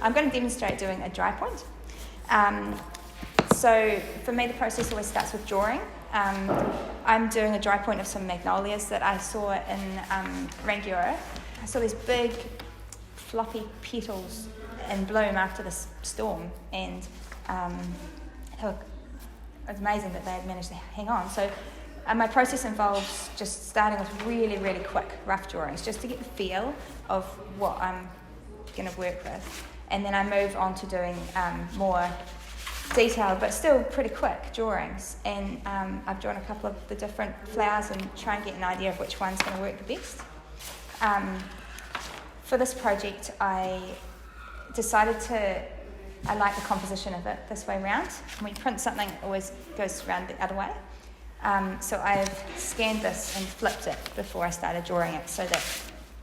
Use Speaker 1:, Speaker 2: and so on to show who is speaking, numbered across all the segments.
Speaker 1: I'm going to demonstrate doing a dry point. So for me, the process always starts with drawing. I'm doing a dry point of some magnolias that I saw in Rangiora. I saw these big, floppy petals in bloom after this storm, and it was amazing that they had managed to hang on. So my process involves just starting with really, really quick, rough drawings, just to get the feel of what I'm going to work with. And then I move on to doing more detailed, but still pretty quick drawings. And I've drawn a couple of the different flowers and try and get an idea of which one's going to work the best. For this project, I decided I like the composition of it this way around. When you print something, it always goes around the other way. So I've scanned this and flipped it before I started drawing it so that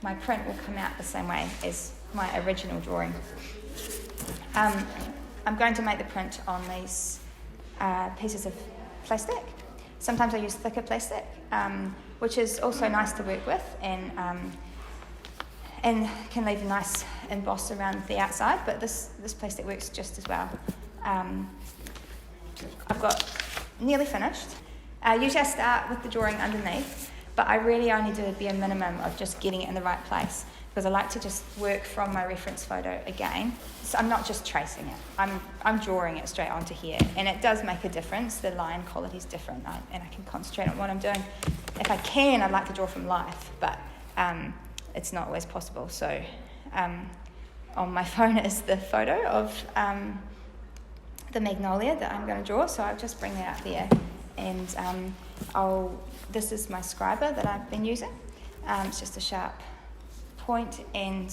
Speaker 1: my print will come out the same way as my original drawing. I'm going to make the print on these pieces of plastic. Sometimes I use thicker plastic, which is also nice to work with and can leave a nice emboss around the outside, but this plastic works just as well. I've got nearly finished. Usually I start with the drawing underneath, but I really only do a bare minimum of just getting it in the right place, because I like to just work from my reference photo again. So I'm not just tracing it, I'm drawing it straight onto here, and it does make a difference. The line quality is different, and I can concentrate on what I'm doing. If I can, I'd like to draw from life, but it's not always possible. So on my phone is the photo of the magnolia that I'm going to draw, so I'll just bring that up there. And this is my scriber that I've been using. It's just a sharp point, and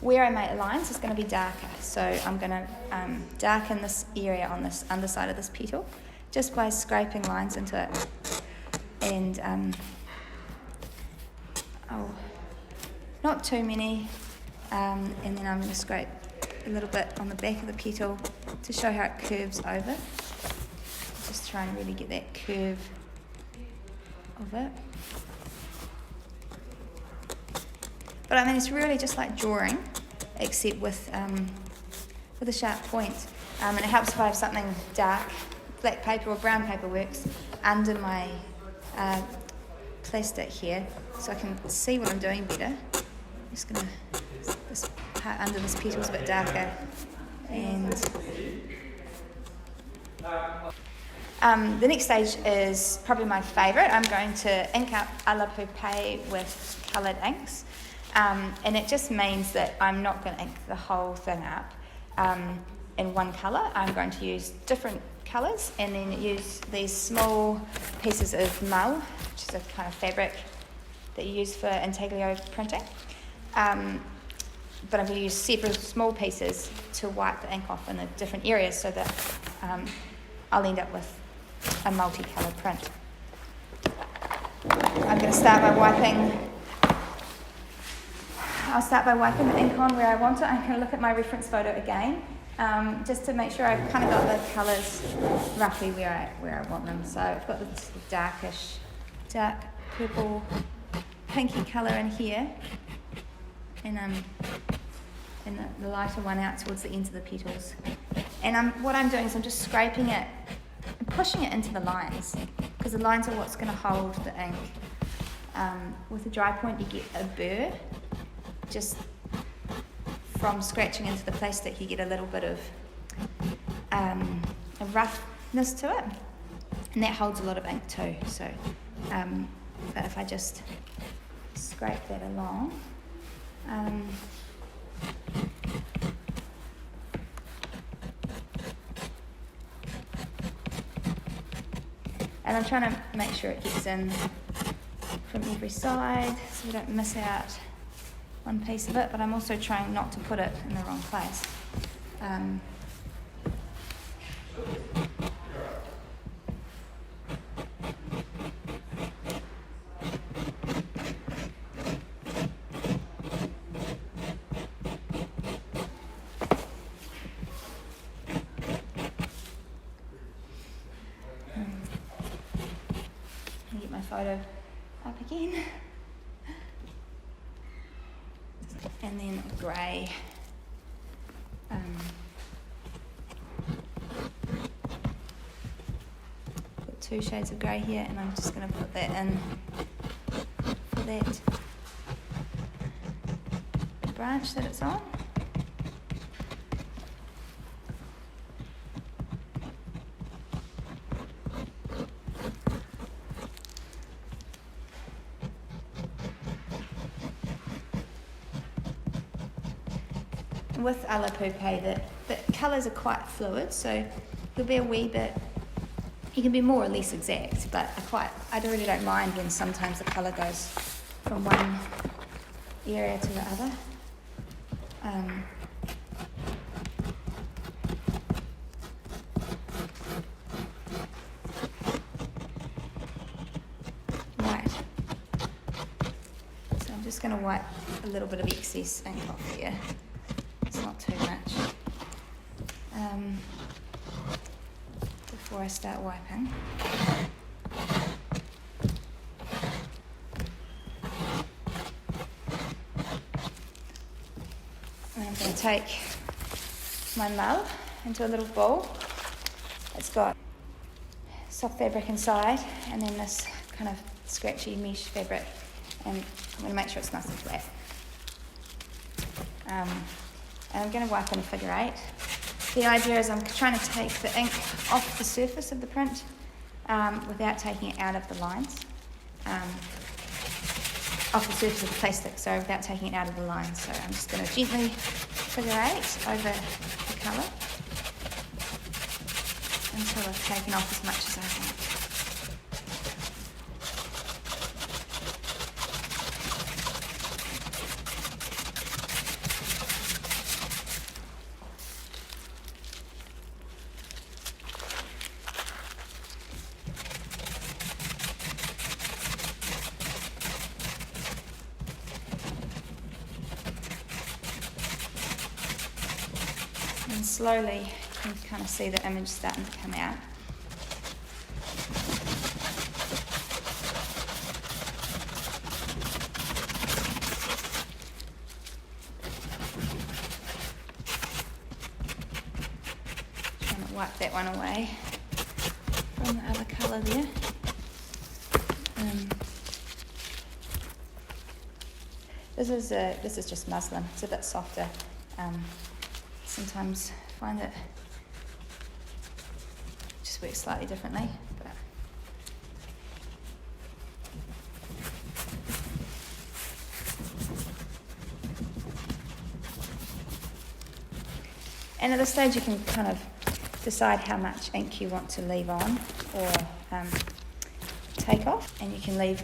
Speaker 1: where I make lines is going to be darker. So I'm going to darken this area on this underside of this petal just by scraping lines into it. And not too many, and then I'm going to scrape a little bit on the back of the petal to show how it curves over. Just try and really get that curve of it. But I mean, it's really just like drawing, except with a sharp point. And it helps if I have something dark, black paper or brown paper works, under my plastic here, so I can see what I'm doing better. I'm just going to, this part under this petal is a bit darker. And the next stage is probably my favourite. I'm going to ink up a la poupée with coloured inks. And it just means that I'm not going to ink the whole thing up in one colour. I'm going to use different colours and then use these small pieces of mull, which is a kind of fabric that you use for intaglio printing. But I'm going to use several small pieces to wipe the ink off in the different areas so that I'll end up with a multicoloured print. I'm going to start by wiping. I'll start by wiping the ink on where I want it. I'm going to look at my reference photo again, just to make sure I've kind of got the colours roughly where I want them. So I've got this dark purple, pinky colour in here, and the lighter one out towards the ends of the petals. And what I'm doing is I'm just scraping it and pushing it into the lines, because the lines are what's going to hold the ink. With a dry point, you get a burr. Just from scratching into the plastic, you get a little bit of a roughness to it, and that holds a lot of ink too. So, but if I just scrape that along, and I'm trying to make sure it gets in from every side so we don't miss out one piece of it, but I'm also trying not to put it in the wrong place. Let me get my photo up again. And then a grey Put 2 shades of grey here, and I'm just going to put that in for that branch that it's on. With Ala Pupe, the colours are quite fluid, so there'll be a wee bit, you can be more or less exact, but I really don't mind when sometimes the colour goes from one area to the other. Right, so I'm just going to wipe a little bit of excess ink off here. It's not too much. Before I start wiping. And I'm going to take my mull into a little bowl. It's got soft fabric inside and then this kind of scratchy mesh fabric, and I'm going to make sure it's nice and flat. And I'm going to wipe in a figure 8. The idea is I'm trying to take the ink off the surface of the print without taking it out of the lines. Off the surface of the plastic, so without taking it out of the lines. So I'm just going to gently figure 8 over the colour until I've taken off as much as I want. And slowly, you can kind of see the image starting to come out. Trying to wipe that one away from the other colour there. This is just muslin. It's a bit softer. Sometimes find that it just works slightly differently, but and at this stage you can kind of decide how much ink you want to leave on or take off, and you can leave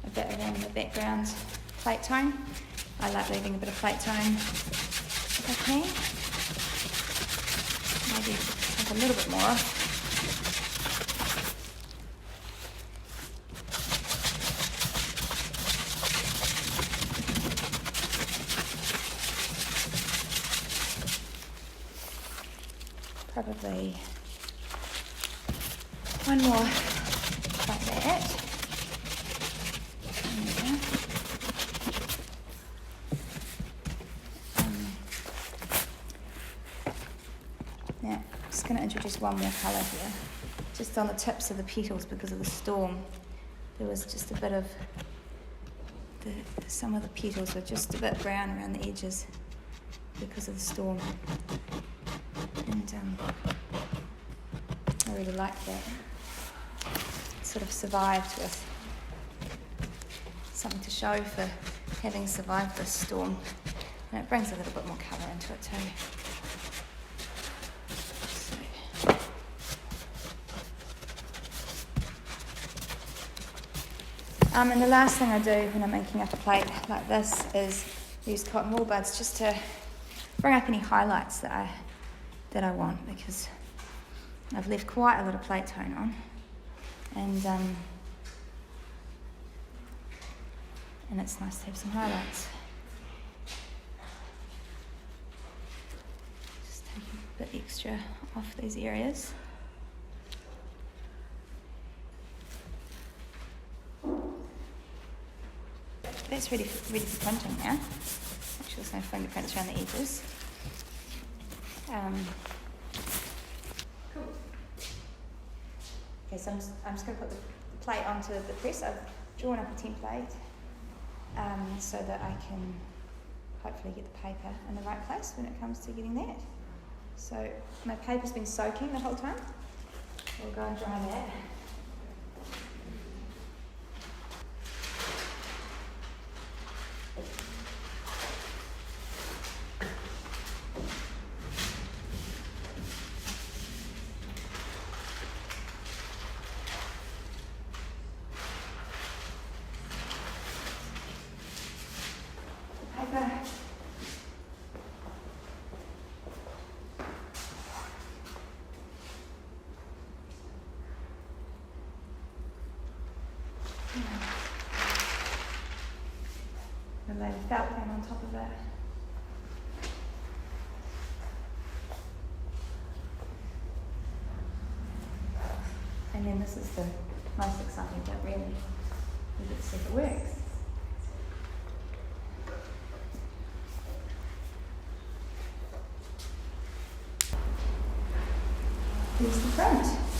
Speaker 1: a bit around the background plate tone. I like leaving a bit of plate tone if I can. Maybe take a little bit more off. Probably one more like that. Just going to introduce one more colour here, just on the tips of the petals because of the storm. There was just a bit of, some of the petals were just a bit brown around the edges because of the storm. And I really like that. It sort of survived with something to show for having survived this storm. And it brings a little bit more colour into it too. And the last thing I do when I'm making up a plate like this is use cotton wool buds just to bring up any highlights that I want, because I've left quite a lot of plate tone on, and it's nice to have some highlights. Just take a bit extra off these areas. That's ready for printing now. sure there's no fingerprints around the edges. Cool. Okay, so I'm just going to put the plate onto the press. I've drawn up a template so that I can hopefully get the paper in the right place when it comes to getting that. So my paper's been soaking the whole time. We'll go and dry that. Paper. And lay the felt pen on top of it. And then this is the most exciting bit really, is to see if it works. Here's the front.